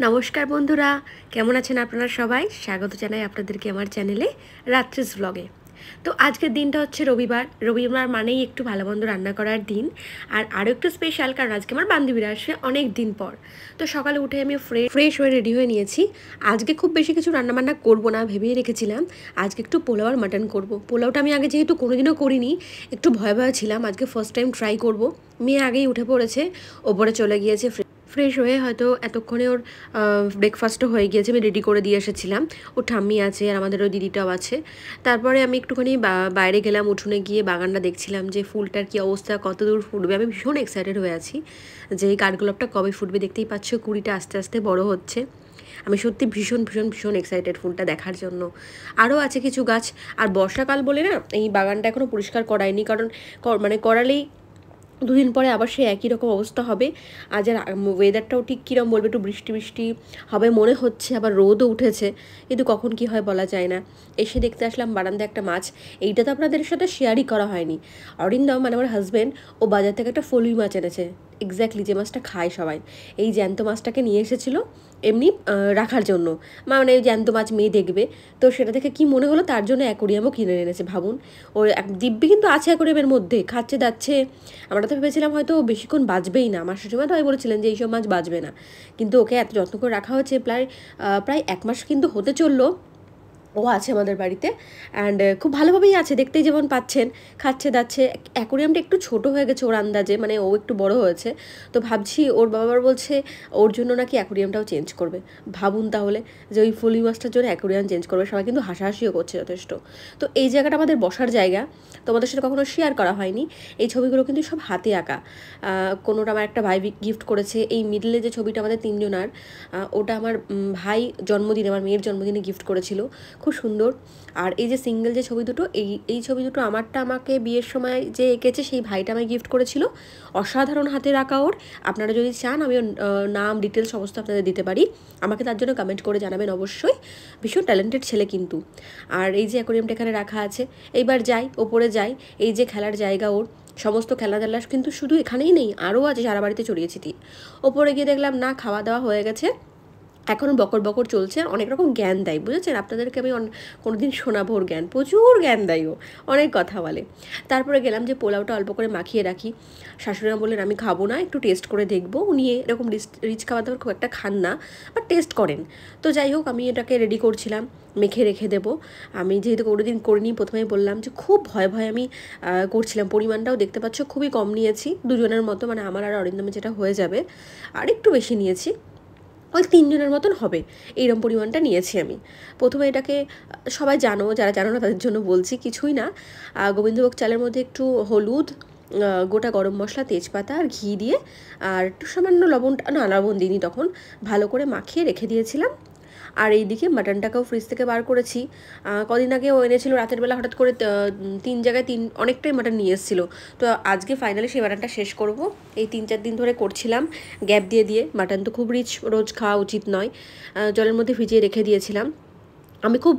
নমস্কার বন্ধুরা, কেমন আছেন আপনারা সবাই? স্বাগত জানাই আপনাদেরকে আমার চ্যানেলে রাত্রিস ব্লগে। তো আজকের দিনটা হচ্ছে রবিবার। রবিবার মানেই একটু ভালো মন্দ রান্না করার দিন। আর আরও একটু স্পেশাল, কারণ আজকে আমার বান্ধবীরা আসবে অনেক দিন পর। তো সকালে উঠে আমি ফ্রেশ হয়ে রেডি হয়ে নিয়েছি। আজকে খুব বেশি কিছু রান্নাবান্না করবো না ভেবেই রেখেছিলাম। আজকে একটু পোলাও আর মাটন করবো। পোলাওটা আমি আগে যেহেতু কোনোদিনও করিনি, একটু ভয় ছিলাম। আজকে ফার্স্ট টাইম ট্রাই করবো। মেয়ে আগেই উঠে পড়েছে, ওপরে চলে গিয়েছে ফ্রেশ হয়ে, হয়তো এতক্ষণে ওর ব্রেকফাস্টও হয়ে গিয়েছে। আমি রেডি করে দিয়ে এসেছিলাম। ওর ঠাম্মি আছে আর আমাদের ওই দিদিটাও আছে। তারপরে আমি একটুখানি বাইরে গেলাম, উঠোনে গিয়ে বাগানটা দেখছিলাম যে ফুলটার কী অবস্থা, কত দূর ফুটবে। আমি ভীষণ এক্সাইটেড হয়ে আছি যে এই কাঠগোলাপটা কবে ফুটবে। দেখতেই পাচ্ছ কুড়িটা আস্তে আস্তে বড় হচ্ছে। আমি সত্যি ভীষণ ভীষণ ভীষণ এক্সাইটেড ফুলটা দেখার জন্য। আরও আছে কিছু গাছ। আর বর্ষাকাল বলে না এই বাগানটা এখনও পরিষ্কার করায়নি, কারণ করালেই দুদিন পরে আবার সেই একই রকম অবস্থা হবে। আজ আর ওয়েদারটাও ঠিক কীরকম বলবে, একটু বৃষ্টি বৃষ্টি হবে মনে হচ্ছে, আবার রোদও উঠেছে, কিন্তু কখন কি হয় বলা যায় না। এসে দেখতে আসলাম বারান্দায় একটা মাছ। এইটা তো আপনাদের সাথে শেয়ারই করা হয়নি। অরিন্দম মানে আমার হাজব্যান্ড, ও বাজার থেকে একটা ফলুই মাছ এনেছে, এক্স্যাক্টলি যে মাছটা খায় সবাই। এই জ্যান্ত মাছটাকে নিয়ে এসেছিলো এমনি রাখার জন্য, মানে জ্যান্ত মাছ মেয়ে দেখবে। তো সেটা দেখে কি মনে হলো, তার জন্য অ্যাকোরিয়ামও কিনে এনেছে। ভাবুন, ওর দিব্যি কিন্তু আছে অ্যাকোরিয়ামের মধ্যে, খাচ্ছে যাচ্ছে। আমরা তো ভেবেছিলাম হয়তো বেশিক্ষণ বাঁচবেই না। আমার শাশুড়িমা তাই বলেছিলেন যে এইসব মাছ বাঁচবে না, কিন্তু ওকে এত যত্ন করে রাখা হয়েছে। প্রায় 1 মাস কিন্তু হতে চললো ও আছে আমাদের বাড়িতে। অ্যান্ড খুব ভালোভাবেই আছে, দেখতেই যেমন পাচ্ছেন, খাচ্ছে দাচ্ছে। অ্যাকোরিয়ামটা একটু ছোট হয়ে গেছে ওর আন্দাজে, মানে ও একটু বড় হয়েছে। তো ভাবছি, ওর বাবার বলছে ওর জন্য নাকি অ্যাকোরিয়ামটাও চেঞ্জ করবে। ভাবুন তাহলে, যে ওই ফলি মাছটার জন্য অ্যাকোরিয়াম চেঞ্জ করবে। সবাই কিন্তু হাসাহাসিও করছে যথেষ্ট। তো এই জায়গাটা আমাদের বসার জায়গা, তোমাদের সাথে কখনো শেয়ার করা হয়নি। এই ছবিগুলো কিন্তু সব হাতে আঁকা। কোনোটা আমার একটা ভাই গিফট করেছে। এই মিডলে যে ছবিটা আমাদের তিনজনার, ওটা আমার ভাই জন্মদিনে, আমার মেয়ের জন্মদিনে গিফট করেছিল, খুব সুন্দর। আর এই যে সিঙ্গেল যে ছবি দুটো, এই ছবি দুটো আমারটা আমাকে বিয়ের সময় যে এঁকেছে সেই ভাইটা আমায় গিফট করেছিল। অসাধারণ হাতের আঁকা ওর। আপনারা যদি চান আমি ওর নাম ডিটেলস সমস্ত আপনাদের দিতে পারি, আমাকে তার জন্য কমেন্ট করে জানাবেন অবশ্যই। ভীষণ ট্যালেন্টেড ছেলে কিন্তু। আর এই যে অ্যাকোরিয়ামটা এখানে রাখা আছে, এইবার যাই ওপরে যাই। এই যে খেলার জায়গা ওর, সমস্ত খেলাধুলা কিন্তু শুধু এখানেই নেই, আরও আছে, সারা বাড়িতে ছড়িয়ে ছিটিয়ে। ওপরে গিয়ে দেখলাম না, খাওয়া দাওয়া হয়ে গেছে, এখনও বকর বকর চলছে। অনেক রকম জ্ঞান দেয়, বুঝেছেন? আপনাদেরকে আমি কোনো দিন শোনাবো ওর জ্ঞান, প্রচুর জ্ঞান দেয় ও, অনেক কথা বলে। তারপরে গেলাম যে পোলাওটা অল্প করে মাখিয়ে রাখি। শাশুড়িমা বললেন আমি খাবো না, একটু টেস্ট করে দেখবো। উনি এরকম রিচ খাবার দাবার খুব একটা খান না, বাট টেস্ট করেন। তো যাই হোক, আমি এটাকে রেডি করছিলাম, মেখে রেখে দেবো। আমি যেহেতু কোনোদিন করিনি, প্রথমেই বললাম যে খুব ভয়ে ভয়ে আমি করছিলাম। পরিমাণটাও দেখতে পাচ্ছ খুবই কম নিয়েছি, দুজনের মতো, মানে আমার আর অরিন্দমে যেটা হয়ে যাবে। আর একটু বেশি নিয়েছি, ওই 3 জনের মতন হবে, এইরকম পরিমাণটা নিয়েছি আমি। প্রথমে এটাকে, সবাই জানো, যারা জানো না তাদের জন্য বলছি, কিছুই না, গোবিন্দভোগ চালের মধ্যে একটু হলুদ, গোটা গরম মশলা, তেজপাতা আর ঘি দিয়ে, আর একটু সামান্য লবণ দিইনি তখন, ভালো করে মাখিয়ে রেখে দিয়েছিলাম। আর এইদিকে মাটনটাকেও ফ্রিজ থেকে বার করেছি। কদিন আগে ও এনেছিল রাতের বেলা, হঠাৎ করে 3 জায়গায় অনেকটাই মাটন নিয়ে এসেছিলো। তো আজকে ফাইনালি সেই মাটনটা শেষ করব। এই 3-4 দিন ধরে করছিলাম গ্যাপ দিয়ে দিয়ে। মাটন তো খুব রিচ, রোজ খাওয়া উচিত নয়। জলের মধ্যে ভিজিয়ে রেখে দিয়েছিলাম। আমি খুব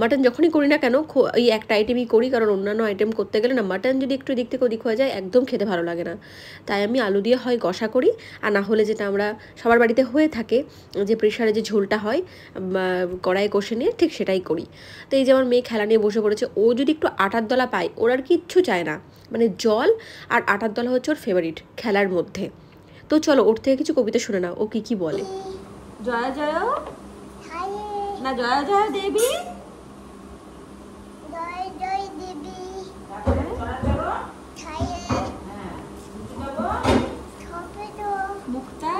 মাটন যখনই করি না কেন, এই একটা আইটেমই করি, কারণ অন্যান্য আইটেম করতে গেলে না, মাটন যদি একটু দিক থেকে ওদিক হয়ে যায় একদম খেতে ভালো লাগে না। তাই আমি আলু দিয়ে হয় কষা করি, আর না হলে যেটা আমরা সবার বাড়িতে হয়ে থাকে, যে প্রেশারে যে ঝোলটা হয় কড়াইয়ে কষে নিয়ে, ঠিক সেটাই করি। তো এই যে আমার মেয়ে খেলা নিয়ে বসে পড়েছে। ও যদি একটু আটার দলা পায়, ওর আর কিচ্ছু চায় না, মানে জল আর আটার দলা হচ্ছে ওর ফেভারিট খেলার মধ্যে। তো চলো ওর থেকে কিছু কবিতা শুনে নাও, ও কি বলে। জয় জয় না, জয় জয় দেবী, জয় জয় দেবী, মুক্তা,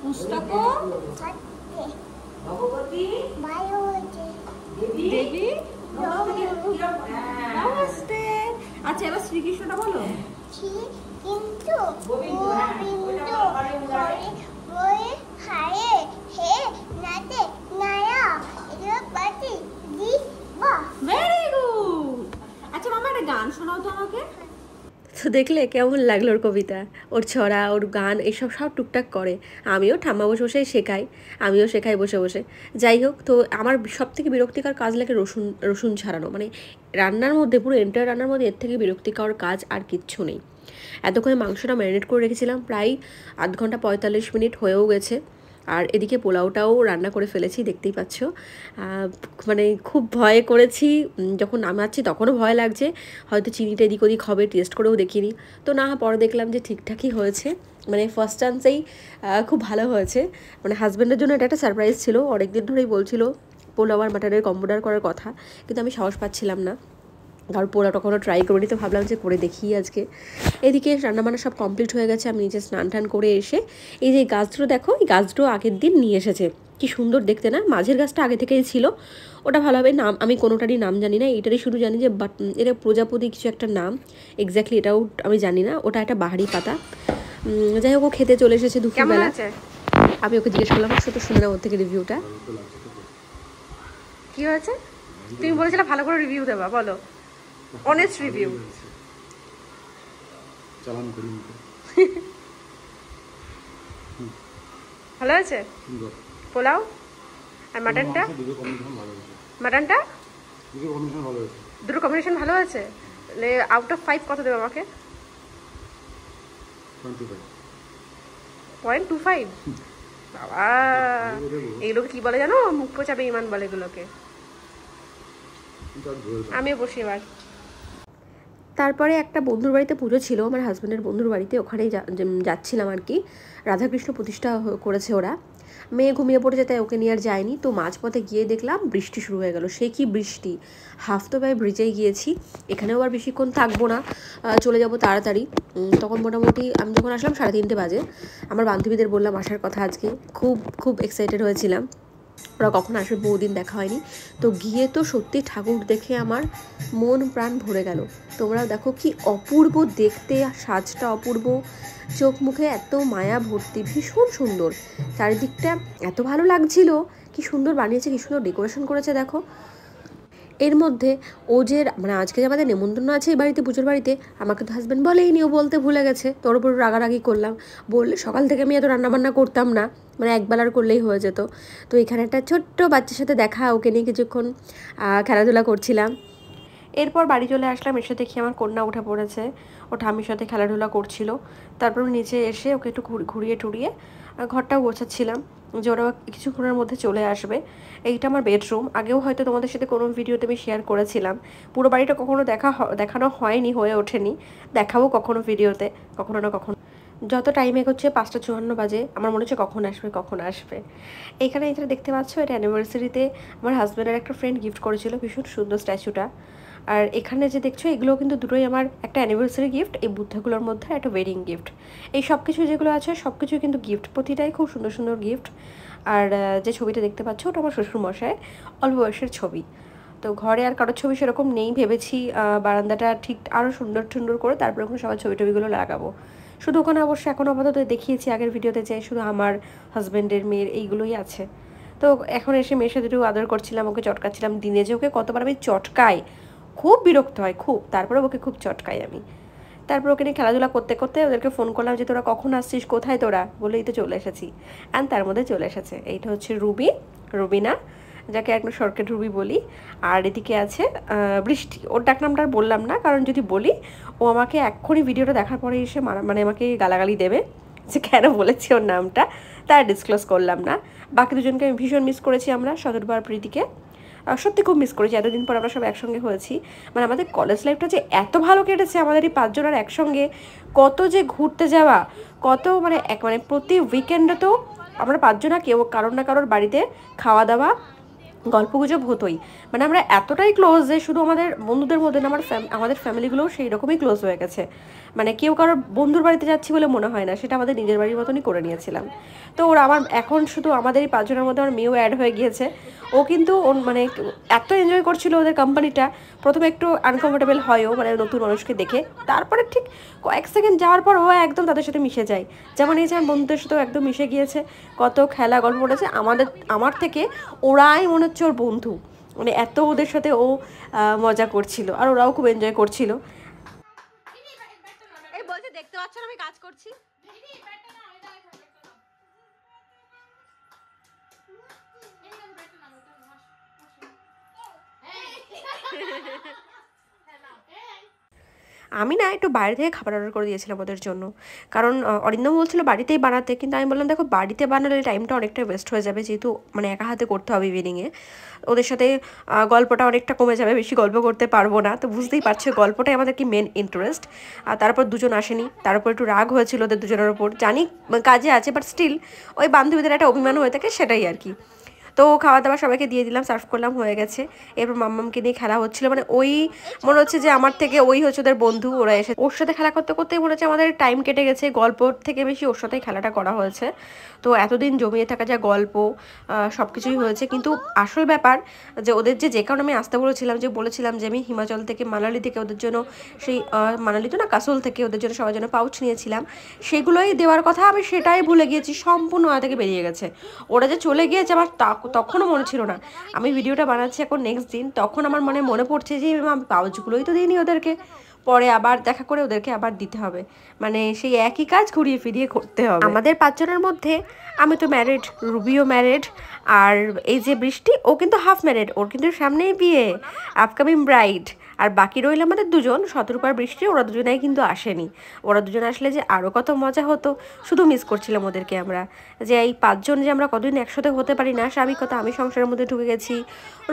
পুস্তক, দেবী, নমস্তে। আচ্ছা, এবার শ্রীকৃষ্ণটা বলো। কিন্তু হারে হে নাতে নায়া পাতি দি বা। Very good. আচ্ছা মামা, একটা গান শোনাও তো আমাকে। তো দেখলে কেমন লাগলো ওর কবিতা, ওর ছড়া, ওর গান, এইসব সব টুকটাক করে। আমিও ঠাম্মা বসে বসেই শেখাই, আমিও শেখাই বসে বসে। যাই হোক, তো আমার সব থেকে বিরক্তিকর কাজ লাগে রসুন রসুন ছাড়ানো। মানে রান্নার মধ্যে, পুরো এন্টার রান্নার মধ্যে এর থেকে বিরক্তিকর কাজ আর কিচ্ছু নেই। এতক্ষণে মাংসটা ম্যারিনেট করে রেখেছিলাম, প্রায় আধ ঘন্টা 45 মিনিট হয়েও গেছে। আর এদিকে পোলাওটাও রান্না করে ফেলেছি, দেখতেই পাচ্ছ। মানে খুব ভয় করেছি, যখন নামাচ্ছি তখনও ভয় লাগছে, হয়তো চিনিটা এদিক ওদিক হবে, টেস্ট করেও দেখিনি। তো না, পরে দেখলাম যে ঠিকঠাকই হয়েছে, মানে ফার্স্ট চান্সেই খুব ভালো হয়েছে। মানে হাজব্যান্ডের জন্য এটা একটা সারপ্রাইজ ছিল, অনেকদিন ধরেই বলছিল পোলাও আর মাটনের কম্বোটার করার কথা, কিন্তু আমি সাহস পাচ্ছিলাম না, কারণ পোলাওটা কখনো ট্রাই করিনি, তো ভাবলাম যে করে দেখি আজকে। এদিকে রান্নাবান্না সব কমপ্লিট হয়ে গেছে, আমি নিজে স্নান টান করে এসে এই যে গাছগুলো দেখো, এই গাছগুলো আগের দিন নিয়ে এসেছে, কি সুন্দর দেখতে না। মাঝের গাছটা আগে থেকেই ছিল, ওটা ভালোভাবে নাম আমি কোনোটারই নাম জানি না, এইটারই শুধু জানি যে এটা প্রজাপতি কিছু একটা নাম, এক্স্যাক্টলি এটাও আমি জানি না। ওটা একটা বাহারি পাতা। যাই হোক, ও খেতে চলে এসেছে দুপুরবেলা। আমি ওকে জিজ্ঞেস করলাম, শুধু শুনে না ওর থেকে রিভিউটা কি হয়েছে। তুমি বলেছিলে ভালো করে রিভিউ দেবা, বলো, অনেস্ট রিভিউ। চালান করি ভালো আছে পোলাও আর মাটনটা? মাটনটা দুটো কম্বিনেশন ভালো আছে। আউট অফ 5 কত দেবে আমাকে? 0.25। বাবা, এগুলোকে কি বলে জানো? মুখ পোচা বেঈমান বলে এগুলোকে। আমিও বসি এবার। তারপরে একটা বন্ধুর বাড়িতে পুজো ছিল, আমার হাজব্যান্ডের বন্ধুর বাড়িতে, ওখানেই যাচ্ছিলাম আর কি। রাধাকৃষ্ণ প্রতিষ্ঠা করেছে ওরা। মেয়ে ঘুমিয়ে পড়েছে, তাই ওকে নিয়ে আর যায়নি। তো মাঝপথে গিয়ে দেখলাম বৃষ্টি শুরু হয়ে গেল। সে কি বৃষ্টি, হাফ তো প্রায় ব্রিজেই গিয়েছি। এখানেও আর বেশিক্ষণ থাকবো না, চলে যাব তাড়াতাড়ি। তখন মোটামুটি আমি যখন আসলাম 3:30 বাজে। আমার বান্ধবীদের বললাম আসার কথা আজকে, খুব খুব এক্সাইটেড হয়েছিলাম, ওরা কখন আসবে, বহুদিন দেখা হয়নি। তো গিয়ে তো সত্যি ঠাকুর দেখে আমার মন প্রাণ ভরে গেল। তোমরাও দেখো কি অপূর্ব দেখতে, সাজটা অপূর্ব, চোখ মুখে এত মায়া ভর্তি, ভীষণ সুন্দর। চারিদিকটা এত ভালো লাগছিল, কি সুন্দর বানিয়েছে, কি সুন্দর ডেকোরেশন করেছে দেখো। এর মধ্যে ও যে মানে আজকে যে আমাদের নেমন্তন্ন আছে এই বাড়িতে, পুজোর বাড়িতে, আমাকে তো হাজব্যান্ড বলেইনি, ও বলতে ভুলে গেছে। তোর উপর রাগারাগি করলাম, বললে সকাল থেকে আমি এত রান্নাবান্না করতাম না, মানে একবেলার করলেই হয়ে যেত। তো এখানে একটা ছোট্ট বাচ্চার সাথে দেখা, ওকে নিয়ে কিছুক্ষণ খেলাধুলা করছিলাম। এরপর বাড়ি চলে আসলাম, এসে দেখি আমার কন্যা উঠে পড়েছে, ও ঠাম্মির সাথে খেলাধুলা করছিল। তারপর নিচে এসে ওকে একটু ঘুরিয়ে টুরিয়ে ঘরটাও গোছাচ্ছিলাম, যে ওরা কিছুক্ষণের মধ্যে চলে আসবে। এইটা আমার বেডরুম, আগেও হয়তো তোমাদের সাথে কোনো ভিডিওতে আমি শেয়ার করেছিলাম। পুরো বাড়িটা কখনো দেখানো হয়নি, হয়ে ওঠেনি, দেখাবো কখনো ভিডিওতে, কখনো না কখনো। যত টাইম এগোচ্ছে 5:54 বাজে, আমার মনে হচ্ছে কখন আসবে। এইখানে এটা দেখতে পাচ্ছ, এটা অ্যানিভার্সারিতে আমার হাজব্যান্ডের একটা ফ্রেন্ড গিফট করেছিল, ভীষণ সুন্দর স্ট্যাচুটা। আর এখানে যে দেখছো, এগুলো কিন্তু দুটোই আমার একটা অ্যানিভার্সারি গিফট, এই বুদ্ধাগুলোর মধ্যে একটা ওয়েডিং গিফট। এই সব কিছু যেগুলো আছে সব কিছু কিন্তু গিফট, প্রতিটাই খুব সুন্দর সুন্দর গিফট। আর যে ছবিটা দেখতে পাচ্ছ, ওটা আমার শ্বশুরমশাই অল্প বয়সের ছবি। তো ঘরে আর কারোর ছবি সেরকম নেই, ভেবেছি বারান্দাটা ঠিক আরও সুন্দর করে তারপরে ওখানে সবার ছবি টবিগুলো লাগাবো। শুধু ওখানে অবশ্য এখন আপাতত দেখিয়েছি আগের ভিডিওতে, যে শুধু আমার হাজব্যান্ডের, মেয়ের এইগুলোই আছে। তো এখন এসে মেয়ের সাথে একটু আদর করছিলাম, ওকে চটকাচ্ছিলাম। দিনে যে ওকে কতবার আমি চটকাই, খুব বিরক্ত হয় খুব, তারপরে ওকে খুব চটকাই আমি। তারপর ওকে নিয়ে খেলাধুলা করতে করতে ওদেরকে ফোন করলাম যে তোরা কখন আসছিস, কোথায় তোরা, বলেই তো চলে এসেছি। অ্যান্ড তার মধ্যে চলে এসেছে, এইটা হচ্ছে রুবিনা, যাকে একদম শর্টকাট রুবি বলি। আর এদিকে আছে বৃষ্টি, ওর ডাক নামটা আর বললাম না, কারণ যদি বলি ও আমাকে এক্ষুনি ভিডিওটা দেখার পরে এসে মানে আমাকে গালাগালি দেবে, যে কেন বলেছি ওর নামটা, তার ডিসক্লোজ করলাম না। বাকি দুজনকে আমি ভীষণ মিস করেছি, আমরা সদরবার প্রীতিকে সত্যি খুব মিস করেছি। এতদিন পর আমরা সব একসঙ্গে হয়েছি, মানে আমাদের কলেজ লাইফটা যে এত ভালো কেটেছে আমাদের এই 5 জনের একসঙ্গে, কত যে ঘুরতে যাওয়া, কত মানে প্রতি উইকেন্ডে তো আমরা 5 জনা কেউ কারোর না কারোর বাড়িতে খাওয়া দাওয়া, গল্পগুজব হতোই। মানে আমরা এতটাই ক্লোজ যে শুধু আমাদের বন্ধুদের মধ্যে না, আমাদের ফ্যামিলিগুলোও সেই রকমই ক্লোজ হয়ে গেছে। মানে কেউ কারোর বন্ধুর বাড়িতে যাচ্ছি বলে মনে হয় না, সেটা আমাদের নিজের বাড়ির মতনই করে নিয়েছিলাম। তো ওরা আমার এখন শুধু আমাদের এই 5 জনের মধ্যে আমার মেয়েও অ্যাড হয়ে গিয়েছে। ও কিন্তু মানে এত এনজয় করছিল ওদের কোম্পানিটা। প্রথমে একটু আনকমফোর্টেবল হয়ও, মানে নতুন মানুষকে দেখে, তারপরে ঠিক কয়েক সেকেন্ড যাওয়ার পর ও একদম তাদের সাথে মিশে যায়। যেমন এই যে আমার বন্ধুদের সাথেও একদম মিশে গিয়েছে, কত খেলা গল্প করেছে। আমার থেকে ওরাই মনে হচ্ছে ওর বন্ধু, মানে এত ওদের সাথে ও মজা করছিল, আর ওরাও খুব এনজয় করছিল। পাচ্ছ না আমি কাজ করছি? আমি না একটু বাইরে থেকে খাবার অর্ডার করে দিয়েছিলাম ওদের জন্য, কারণ অরিন্দম বলছিল বাড়িতেই বানাতে, কিন্তু আমি বললাম দেখো বাড়িতে বানালে টাইমটা অনেকটা ওয়েস্ট হয়ে যাবে, যেহেতু মানে একা হাতে করতে হবে ইভিনিংয়ে। ওদের সাথে গল্পটা অনেকটা কমে যাবে, বেশি গল্প করতে পারবো না, তো বুঝতেই পারছো গল্পটাই আমাদের কি মেন ইন্টারেস্ট। আর তারপর দুজন আসেনি, তার উপর একটু রাগ হয়েছিল ওদের দুজনের ওপর, জানি কাজে আছে বাট স্টিল ওই বান্ধবীদের একটা অভিমান হয়ে থাকে, সেটাই আর কি। তো খাওয়া দাওয়া সবাইকে দিয়ে দিলাম, সার্ভ করলাম, হয়ে গেছে। এরপর মাম্মামকে নিয়ে খেলা হচ্ছিল, মানে ওই মনে হচ্ছে যে আমার থেকে ওই হচ্ছে ওদের বন্ধু, ওরা এসে ওর সাথে খেলা করতে করতেই মনে হচ্ছে আমাদের টাইম কেটে গেছে, গল্পর থেকে বেশি ওর সাথেই খেলাটা করা হয়েছে। তো এতদিন জমিয়ে থাকা যা গল্প সব কিছুই হয়েছে, কিন্তু আসল ব্যাপার যে ওদের যে কারণে আমি আসতে বলেছিলাম যে আমি হিমাচল থেকে মানালি থেকে ওদের জন্য সেই মানালি তো না কাসল থেকে ওদের জন্য সবার জন্য পাউচ নিয়েছিলাম, সেগুলোই দেওয়ার কথা, আমি সেটাই ভুলে গিয়েছি, সম্পূর্ণ আয়া থেকে বেরিয়ে গেছে। ওরা যে চলে গিয়েছে আমার তখনও মনে ছিল না, আমি ভিডিওটা বানাচ্ছি এখন নেক্সট দিন, তখন আমার মনে পড়ছে যে আমি পাউচগুলোই তো দিইনি ওদেরকে, পরে আবার দেখা করে ওদেরকে আবার দিতে হবে, মানে সেই একই কাজ ঘুরিয়ে ফিরিয়ে করতে হবে। আমাদের 5 জনের মধ্যে আমি তো ম্যারিড, রুবিও ম্যারিড, আর এই যে বৃষ্টি ও কিন্তু হাফ ম্যারিড, ওর কিন্তু সামনেই বিয়ে, আপকামিং ব্রাইড। আর বাকি রইল আমাদের দুজন, শতরূপার বৃষ্টি, ওরা দুজনেই কিন্তু আসেনি। ওরা দুজন আসলে যে আরও কত মজা হতো, শুধু মিস করছিলাম ওদেরকে আমরা, যে এই 5 জন যে আমরা কতদিন একসাথে হতে পারি না, স্বাভাবিকতা। আমি সংসারের মধ্যে ঢুকে গেছি,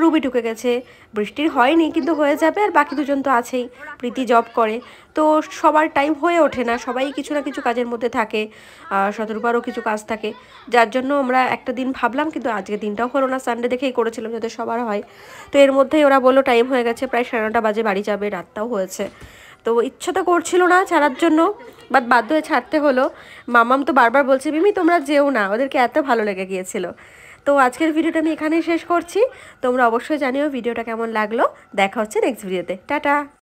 রুবি ঢুকে গেছে, বৃষ্টির হয়নি কিন্তু হয়ে যাবে, আর বাকি দুজন তো আছেই, প্রীতি জব করে, তো সবার টাইম হয়ে ওঠে না, সবাই কিছু না কিছু কাজের মধ্যে থাকে, শতরূপারও কিছু কাজ থাকে, যার জন্য আমরা একটা দিন ভাবলাম, কিন্তু আজকে দিনটাও হলো না, সানডে দেখেই করেছিলাম যাতে সবার হয়। তো এর মধ্যেই ওরা বললো টাইম হয়ে গেছে, প্রায় 9:30 বাজে বাড়ি যাবে, রাতটাও হয়েছে। তো ইচ্ছা তো করছিল না ছাড়ার জন্য, বাট বাধ্য হয়ে ছাড়তে হলো। মামাম তো বারবার বলছে মিমি তোমরা যেও না, ওদেরকে এত ভালো লেগে গিয়েছিল। তো আজকের ভিডিওটা আমি এখানেই শেষ করছি, তোমরা অবশ্যই জানিও ভিডিওটা কেমন লাগলো। দেখা হচ্ছে নেক্সট ভিডিওতে, টাটা।